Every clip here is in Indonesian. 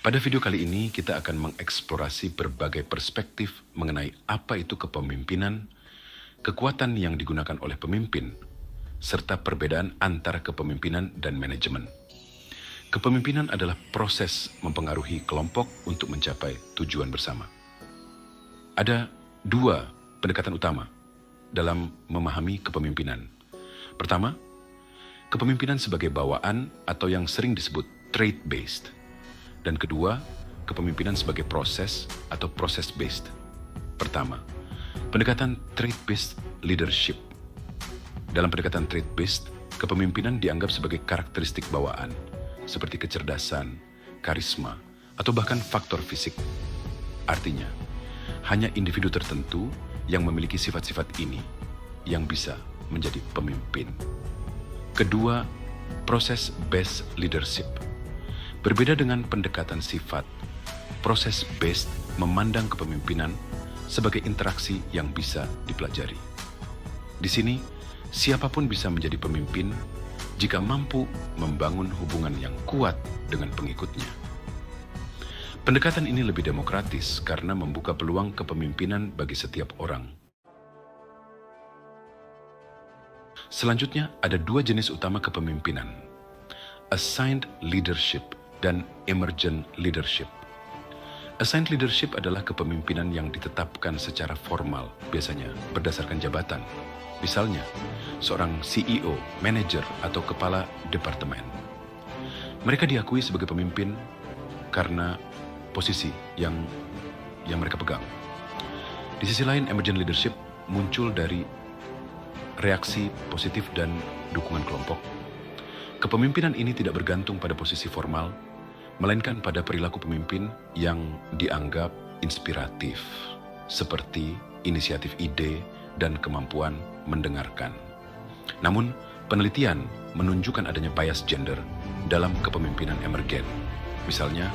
Pada video kali ini kita akan mengeksplorasi berbagai perspektif mengenai apa itu kepemimpinan, kekuatan yang digunakan oleh pemimpin, serta perbedaan antara kepemimpinan dan manajemen. Kepemimpinan adalah proses mempengaruhi kelompok untuk mencapai tujuan bersama. Ada dua pendekatan utama dalam memahami kepemimpinan. Pertama, kepemimpinan sebagai bawaan atau yang sering disebut trait-based. Dan kedua, kepemimpinan sebagai proses atau process-based. Pertama, pendekatan trait-based leadership. Dalam pendekatan trait-based, kepemimpinan dianggap sebagai karakteristik bawaan, seperti kecerdasan, karisma, atau bahkan faktor fisik. Artinya, hanya individu tertentu yang memiliki sifat-sifat ini yang bisa menjadi pemimpin. Kedua, process-based leadership. Berbeda dengan pendekatan sifat, proses-based memandang kepemimpinan sebagai interaksi yang bisa dipelajari. Di sini, siapapun bisa menjadi pemimpin jika mampu membangun hubungan yang kuat dengan pengikutnya. Pendekatan ini lebih demokratis karena membuka peluang kepemimpinan bagi setiap orang. Selanjutnya, ada dua jenis utama kepemimpinan: assigned leadership dan emergent leadership. Assigned leadership adalah kepemimpinan yang ditetapkan secara formal, biasanya berdasarkan jabatan. Misalnya, seorang CEO, manajer, atau kepala departemen. Mereka diakui sebagai pemimpin karena posisi yang mereka pegang. Di sisi lain, emergent leadership muncul dari reaksi positif dan dukungan kelompok. Kepemimpinan ini tidak bergantung pada posisi formal, melainkan pada perilaku pemimpin yang dianggap inspiratif, seperti inisiatif ide dan kemampuan mendengarkan. Namun, penelitian menunjukkan adanya bias gender dalam kepemimpinan emergen. Misalnya,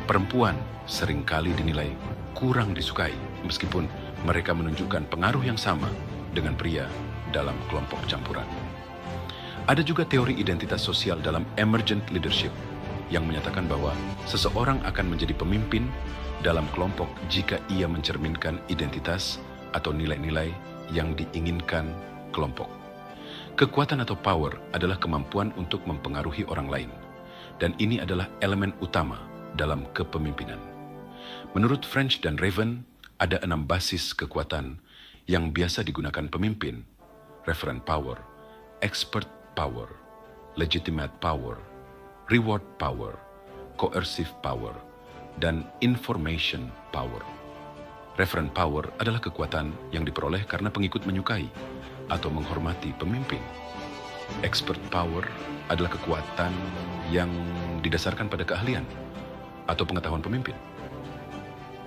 perempuan seringkali dinilai kurang disukai meskipun mereka menunjukkan pengaruh yang sama dengan pria dalam kelompok campuran. Ada juga teori identitas sosial dalam emergent leadership yang menyatakan bahwa seseorang akan menjadi pemimpin dalam kelompok jika ia mencerminkan identitas atau nilai-nilai yang diinginkan kelompok. Kekuatan atau power adalah kemampuan untuk mempengaruhi orang lain, dan ini adalah elemen utama dalam kepemimpinan. Menurut French dan Raven, ada 6 basis kekuatan yang biasa digunakan pemimpin: referent power, expert power, legitimate power, reward power, coercive power, dan information power. Referent power adalah kekuatan yang diperoleh karena pengikut menyukai atau menghormati pemimpin. Expert power adalah kekuatan yang didasarkan pada keahlian atau pengetahuan pemimpin.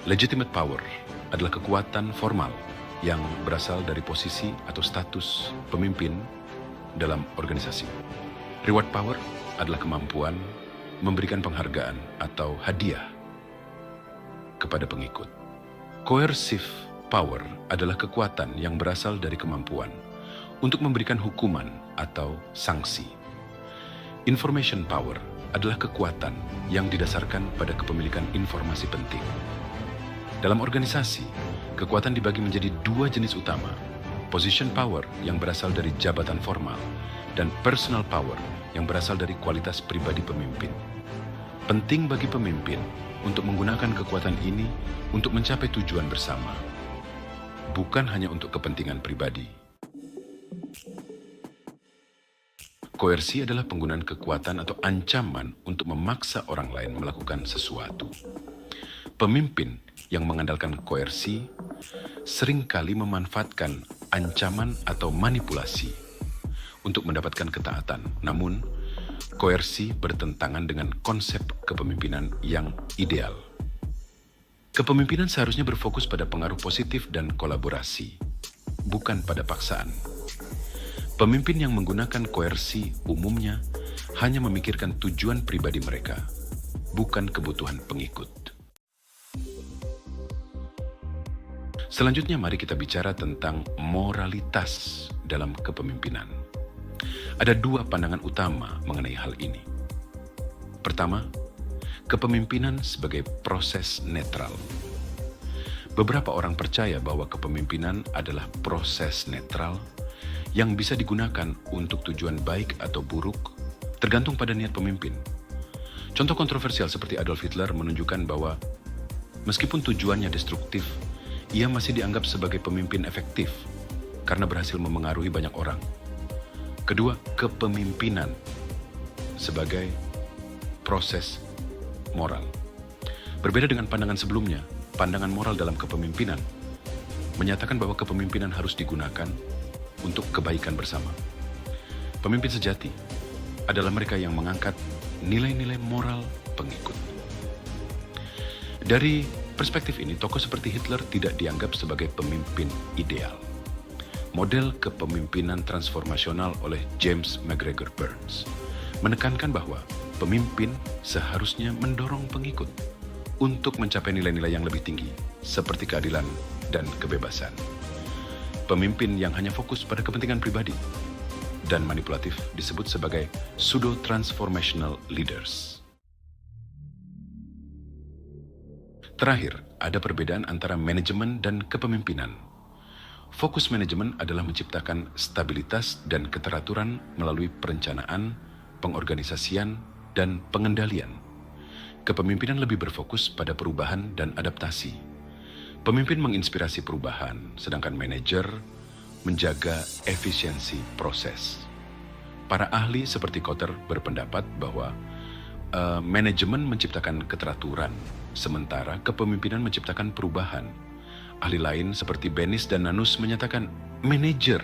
Legitimate power adalah kekuatan formal yang berasal dari posisi atau status pemimpin dalam organisasi. Reward power adalah kemampuan memberikan penghargaan atau hadiah kepada pengikut. Coercive power adalah kekuatan yang berasal dari kemampuan untuk memberikan hukuman atau sanksi. Information power adalah kekuatan yang didasarkan pada kepemilikan informasi penting. Dalam organisasi, kekuatan dibagi menjadi 2 jenis utama: position power yang berasal dari jabatan formal, dan personal power yang berasal dari kualitas pribadi pemimpin. Penting bagi pemimpin untuk menggunakan kekuatan ini untuk mencapai tujuan bersama, bukan hanya untuk kepentingan pribadi. Koersi adalah penggunaan kekuatan atau ancaman untuk memaksa orang lain melakukan sesuatu. Pemimpin yang mengandalkan koersi seringkali memanfaatkan ancaman atau manipulasi untuk mendapatkan ketaatan. Namun, koersi bertentangan dengan konsep kepemimpinan yang ideal. Kepemimpinan seharusnya berfokus pada pengaruh positif dan kolaborasi, bukan pada paksaan. Pemimpin yang menggunakan koersi umumnya hanya memikirkan tujuan pribadi mereka, bukan kebutuhan pengikut. Selanjutnya, mari kita bicara tentang moralitas dalam kepemimpinan. Ada 2 pandangan utama mengenai hal ini. Pertama, Kepemimpinan sebagai proses netral. Beberapa orang percaya bahwa kepemimpinan adalah proses netral yang bisa digunakan untuk tujuan baik atau buruk, tergantung pada niat pemimpin. Contoh kontroversial seperti Adolf Hitler menunjukkan bahwa meskipun tujuannya destruktif, ia masih dianggap sebagai pemimpin efektif karena berhasil memengaruhi banyak orang. Kedua, kepemimpinan sebagai proses moral. Berbeda dengan pandangan sebelumnya, pandangan moral dalam kepemimpinan menyatakan bahwa kepemimpinan harus digunakan untuk kebaikan bersama. Pemimpin sejati adalah mereka yang mengangkat nilai-nilai moral pengikut. Dari perspektif ini, tokoh seperti Hitler tidak dianggap sebagai pemimpin ideal. Model kepemimpinan transformasional oleh James MacGregor Burns menekankan bahwa pemimpin seharusnya mendorong pengikut untuk mencapai nilai-nilai yang lebih tinggi, seperti keadilan dan kebebasan. Pemimpin yang hanya fokus pada kepentingan pribadi dan manipulatif disebut sebagai pseudo-transformational leaders. Terakhir, ada perbedaan antara manajemen dan kepemimpinan. Fokus manajemen adalah menciptakan stabilitas dan keteraturan melalui perencanaan, pengorganisasian, dan pengendalian. Kepemimpinan lebih berfokus pada perubahan dan adaptasi. Pemimpin menginspirasi perubahan, sedangkan manajer menjaga efisiensi proses. Para ahli seperti Kotter berpendapat bahwa manajemen menciptakan keteraturan, sementara kepemimpinan menciptakan perubahan. Ahli lain seperti Bennis dan Nanus menyatakan manajer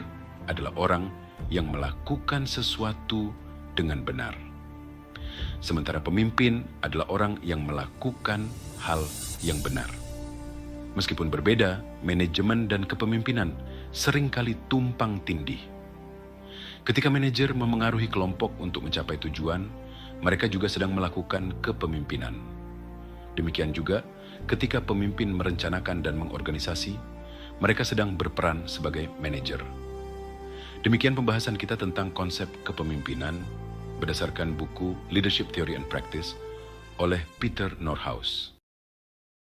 adalah orang yang melakukan sesuatu dengan benar. Sementara pemimpin adalah orang yang melakukan hal yang benar. Meskipun berbeda, manajemen dan kepemimpinan seringkali tumpang tindih. Ketika manajer memengaruhi kelompok untuk mencapai tujuan, mereka juga sedang melakukan kepemimpinan. Demikian juga ketika pemimpin merencanakan dan mengorganisasi, mereka sedang berperan sebagai manajer. Demikian pembahasan kita tentang konsep kepemimpinan berdasarkan buku Leadership Theory and Practice oleh Peter Norhaus.